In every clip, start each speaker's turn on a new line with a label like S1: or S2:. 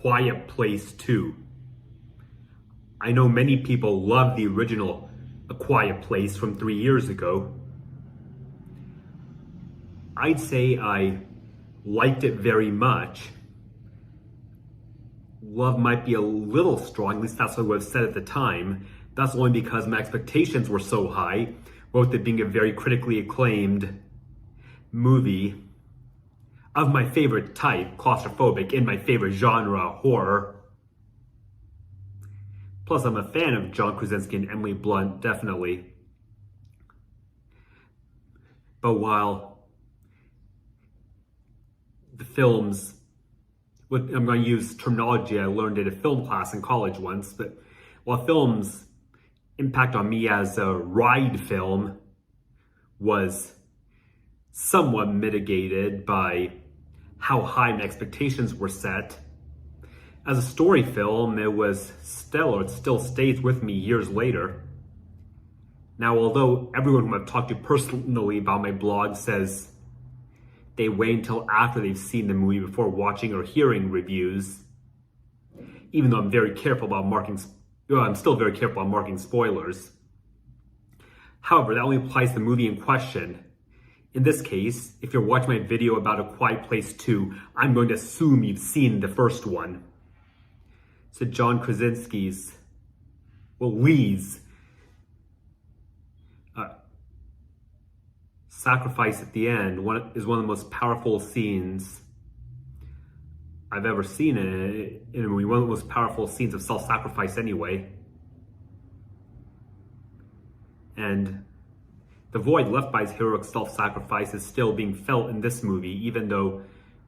S1: Quiet Place 2. I know many people love the original A Quiet Place from 3 years ago. I'd say I liked it very much. Love might be a little strong, at least that's what I would have said at the time. That's only because my expectations were so high, with it being a very critically acclaimed movie of my favorite type, claustrophobic, in my favorite genre, horror. Plus, I'm a fan of John Krasinski and Emily Blunt, definitely. But while the films, I'm going to use terminology I learned at a film class in college once, but while films' impact on me as a ride film was somewhat mitigated by how high my expectations were set, as a story film, it was stellar. It still stays with me years later. Now, although everyone who I've talked to personally about my blog says they wait until after they've seen the movie before watching or hearing reviews, even though I'm very careful about I'm still very careful about marking spoilers. However, that only applies to the movie in question. In this case, if you're watching my video about A Quiet Place 2, I'm going to assume you've seen the first one. So John Krasinski's, Lee's sacrifice at the end is one of the most powerful scenes I've ever seen in a movie. One of the most powerful scenes of self-sacrifice anyway. And the void left by his heroic self-sacrifice is still being felt in this movie, even though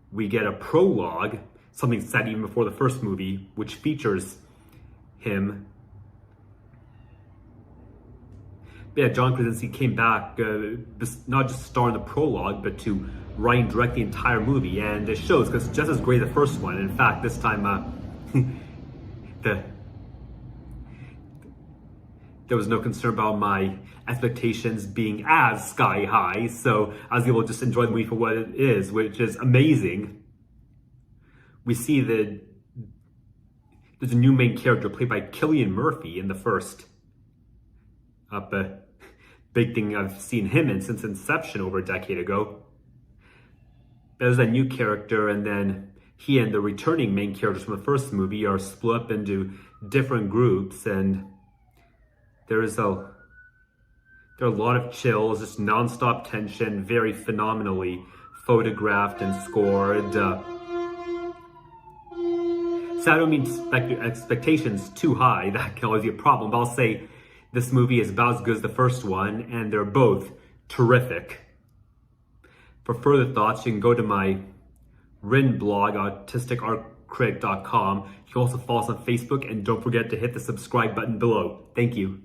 S1: we get a prologue, something said even before the first movie, which features him. But yeah, John Krasinski came back, not just to star in the prologue, but to write and direct the entire movie, and it shows, because it's just as great as the first one. In fact, this time, there was no concern about my expectations being as sky high, so I was able to just enjoy the movie for what it is, which is amazing. We see that there's a new main character played by Cillian Murphy in the first. Big thing I've seen him in since Inception over a decade ago. There's a new character, and then he and the returning main characters from the first movie are split up into different groups, and there are a lot of chills, just non-stop tension, very phenomenally photographed and scored. So I don't mean expectations too high, that can always be a problem, but I'll say this movie is about as good as the first one, and they're both terrific. For further thoughts, you can go to my written blog, autistic.critic.com. You can also follow us on Facebook, and don't forget to hit the subscribe button below. Thank you.